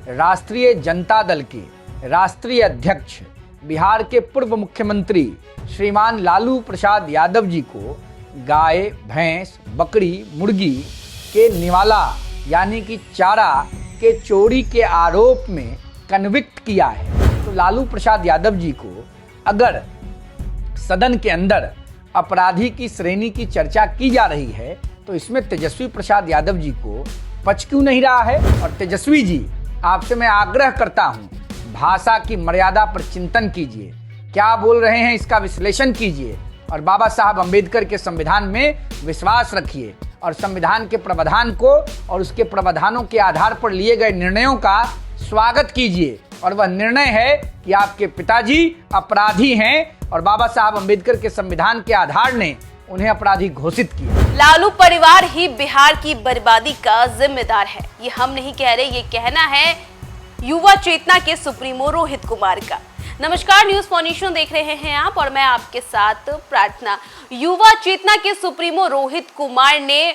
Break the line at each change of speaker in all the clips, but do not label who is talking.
राष्ट्रीय जनता दल के राष्ट्रीय अध्यक्ष बिहार के पूर्व मुख्यमंत्री श्रीमान लालू प्रसाद यादव जी को गाय, भैंस, बकरी, मुर्गी के निवाला यानी कि चारा के चोरी के आरोप में कन्विक्ट किया है। तो लालू प्रसाद यादव जी को अगर सदन के अंदर अपराधी की श्रेणी की चर्चा की जा रही है तो इसमें तेजस्वी प्रसाद यादव जी को पच क्यों नहीं रहा है। और तेजस्वी जी, आपसे मैं आग्रह करता हूं, भाषा की मर्यादा पर चिंतन कीजिए, क्या बोल रहे हैं इसका विश्लेषण कीजिए और बाबा साहब अंबेडकर के संविधान में विश्वास रखिए और संविधान के प्रावधान को और उसके प्रावधानों के आधार पर लिए गए निर्णयों का स्वागत कीजिए। और वह निर्णय है कि आपके पिताजी अपराधी हैं और बाबा साहब अंबेडकर के संविधान के आधार ने उन्हें अपराधी घोषित किया।
लालू परिवार ही बिहार की बर्बादी का जिम्मेदार है, ये हम नहीं कह रहे, ये कहना है युवा चेतना के सुप्रीमो रोहित कुमार का। नमस्कार, न्यूज फॉर देख रहे हैं आप और मैं आपके साथ प्रार्थना। युवा चेतना के सुप्रीमो रोहित कुमार ने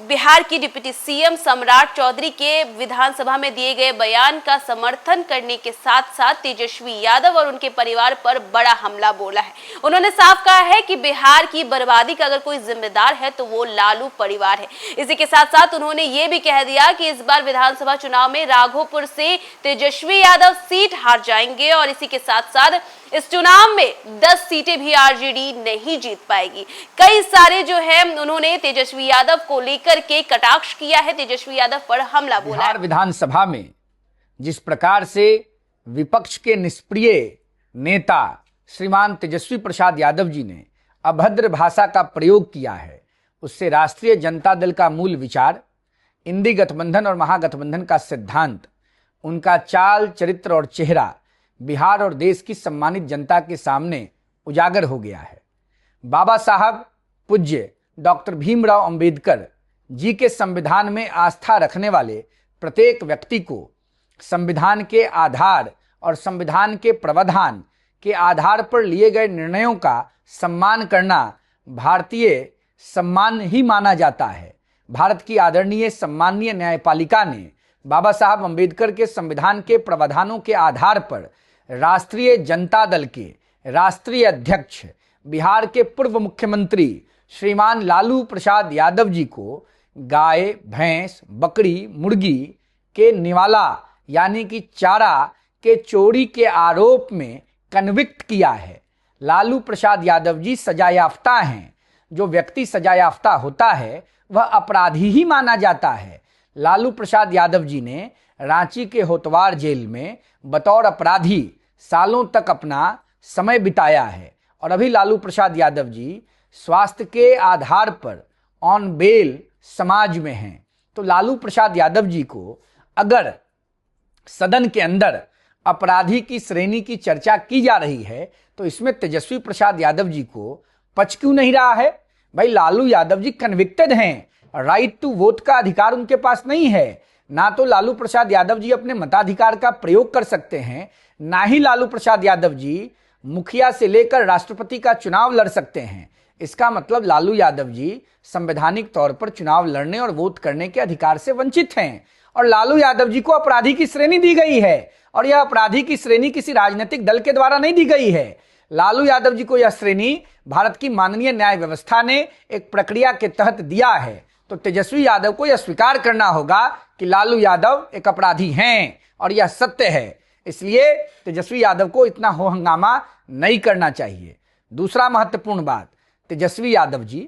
बिहार की डिप्टी सीएम सम्राट चौधरी के विधानसभा में दिए गए बयान का समर्थन करने के साथ साथ तेजस्वी यादव और उनके परिवार पर बड़ा हमला बोला है। उन्होंने साफ कहा है कि बिहार की बर्बादी का अगर कोई जिम्मेदार है तो वो लालू परिवार है। इसी के साथ साथ उन्होंने ये भी कह दिया कि इस बार विधानसभा चुनाव में राघोपुर से तेजस्वी यादव सीट हार जाएंगे और इसी के साथ साथ इस चुनाव में 10 सीटें भी आरजेडी नहीं जीत पाएगी। कई सारे जो है उन्होंने तेजस्वी यादव को लेकर के कटाक्ष किया है, तेजस्वी यादव पर हमला बोला है।
बिहार विधानसभा में जिस प्रकार से विपक्ष के निष्प्रिय नेता श्रीमान तेजस्वी प्रसाद यादव जी ने अभद्र भाषा का प्रयोग किया है, उससे राष्ट्रीय जनता दल का मूल विचार, इंडी गठबंधन और महागठबंधन का सिद्धांत, उनका चाल, चरित्र और चेहरा बिहार और देश की सम्मानित जनता के सामने उजागर हो गया है। बाबा साहब पूज्य डॉक्टर भीमराव अंबेडकर जी के संविधान में आस्था रखने वाले प्रत्येक व्यक्ति को संविधान के आधार और संविधान के प्रावधान के आधार पर लिए गए निर्णयों का सम्मान करना भारतीय सम्मान ही माना जाता है। भारत की आदरणीय सम्मानीय न्यायपालिका ने बाबा साहब अंबेडकर के संविधान के प्रावधानों के आधार पर राष्ट्रीय जनता दल के राष्ट्रीय अध्यक्ष बिहार के पूर्व मुख्यमंत्री श्रीमान लालू प्रसाद यादव जी को गाय, भैंस, बकरी, मुर्गी के निवाला यानी कि चारा के चोरी के आरोप में कन्विक्ट किया है। लालू प्रसाद यादव जी सजायाफ्ता हैं। जो व्यक्ति सजायाफ्ता होता है वह अपराधी ही माना जाता है। लालू प्रसाद यादव जी ने रांची के होतवार जेल में बतौर अपराधी सालों तक अपना समय बिताया है और अभी लालू प्रसाद यादव जी स्वास्थ्य के आधार पर ऑन बेल समाज में हैं। तो लालू प्रसाद यादव जी को अगर सदन के अंदर अपराधी की श्रेणी की चर्चा की जा रही है तो इसमें तेजस्वी प्रसाद यादव जी को पच क्यों नहीं रहा है। भाई, लालू यादव जी कन्विक्टेड हैं, राइट टू वोट का अधिकार उनके पास नहीं है। ना तो लालू प्रसाद यादव जी अपने मताधिकार का प्रयोग कर सकते हैं, ना ही लालू प्रसाद यादव जी मुखिया से लेकर राष्ट्रपति का चुनाव लड़ सकते हैं। इसका मतलब लालू यादव जी संवैधानिक तौर पर चुनाव लड़ने और वोट करने के अधिकार से वंचित हैं और लालू यादव जी को अपराधी की श्रेणी दी गई है और यह अपराधी की श्रेणी किसी राजनीतिक दल के द्वारा नहीं दी गई है। लालू यादव जी को यह श्रेणी भारत की माननीय न्याय व्यवस्था ने एक प्रक्रिया के तहत दिया है। तो तेजस्वी यादव को यह स्वीकार करना होगा कि लालू यादव एक अपराधी हैं और यह सत्य है। इसलिए तेजस्वी यादव को इतना हो हंगामा नहीं करना चाहिए। दूसरा महत्वपूर्ण बात, तेजस्वी यादव जी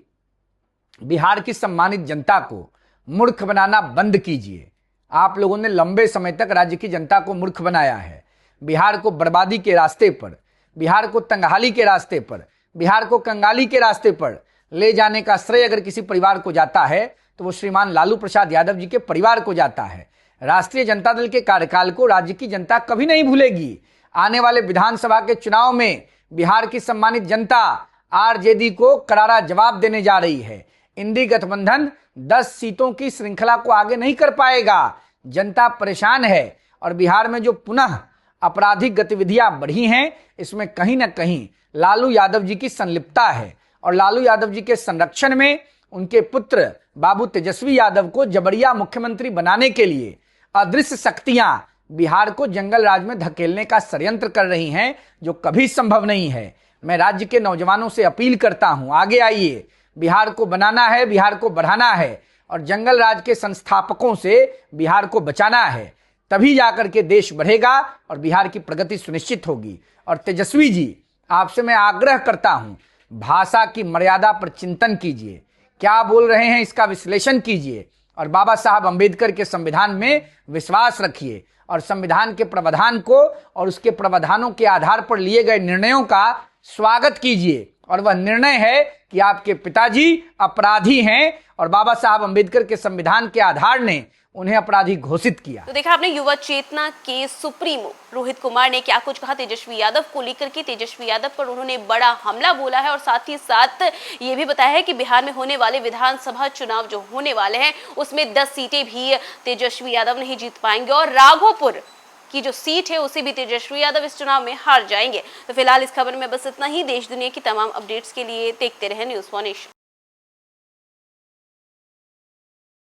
बिहार की सम्मानित जनता को मूर्ख बनाना बंद कीजिए। आप लोगों ने लंबे समय तक राज्य की जनता को मूर्ख बनाया है। बिहार को बर्बादी के रास्ते पर, बिहार को तंगहाली के रास्ते पर, बिहार को कंगाली के रास्ते पर ले जाने का श्रेय अगर किसी परिवार को जाता है तो वो श्रीमान लालू प्रसाद यादव जी के परिवार को जाता है। राष्ट्रीय जनता दल के कार्यकाल को राज्य की जनता कभी नहीं भूलेगी। आने वाले विधानसभा के चुनाव में बिहार की सम्मानित जनता आरजेडी को करारा जवाब देने जा रही है। इंडी गठबंधन 10 सीटों की श्रृंखला को आगे नहीं कर पाएगा। जनता परेशान है और बिहार में जो पुनः आपराधिक गतिविधियां बढ़ी हैं, इसमें कहीं ना कहीं लालू यादव जी की संलिप्तता है और लालू यादव जी के संरक्षण में उनके पुत्र बाबू तेजस्वी यादव को जबरिया मुख्यमंत्री बनाने के लिए अदृश्य शक्तियां बिहार को जंगल राज में धकेलने का षड्यंत्र कर रही हैं, जो कभी संभव नहीं है। मैं राज्य के नौजवानों से अपील करता हूं, आगे आइए, बिहार को बनाना है, बिहार को बढ़ाना है और जंगल राज के संस्थापकों से बिहार को बचाना है। तभी जाकर के देश बढ़ेगा और बिहार की प्रगति सुनिश्चित होगी। और तेजस्वी जी, आपसे मैं आग्रह करता हूं, भाषा की मर्यादा पर चिंतन कीजिए, क्या बोल रहे हैं इसका विश्लेषण कीजिए और बाबा साहब अंबेडकर के संविधान में विश्वास रखिए और संविधान के प्रावधान को और उसके प्रावधानों के आधार पर लिए गए निर्णयों का स्वागत कीजिए। और वह निर्णय है कि आपके पिताजी अपराधी हैं और बाबा साहब अंबेडकर के संविधान के आधार ने उन्हें अपराधी घोषित किया।
तो देखा आपने युवा चेतना के सुप्रीमो रोहित कुमार ने क्या कुछ कहा तेजस्वी यादव को लेकर के। तेजस्वी यादव पर उन्होंने बड़ा हमला बोला है और साथ ही साथ ये भी बताया है कि बिहार में होने वाले विधानसभा चुनाव जो होने वाले हैं उसमें 10 सीटें भी तेजस्वी यादव नहीं जीत पाएंगे और राघोपुर की जो सीट है उसे भी तेजस्वी यादव इस चुनाव में हार जाएंगे। तो फिलहाल इस खबर में बस इतना ही। देश दुनिया की तमाम अपडेट्स के लिए देखते रहे न्यूज़ 1 नेशन।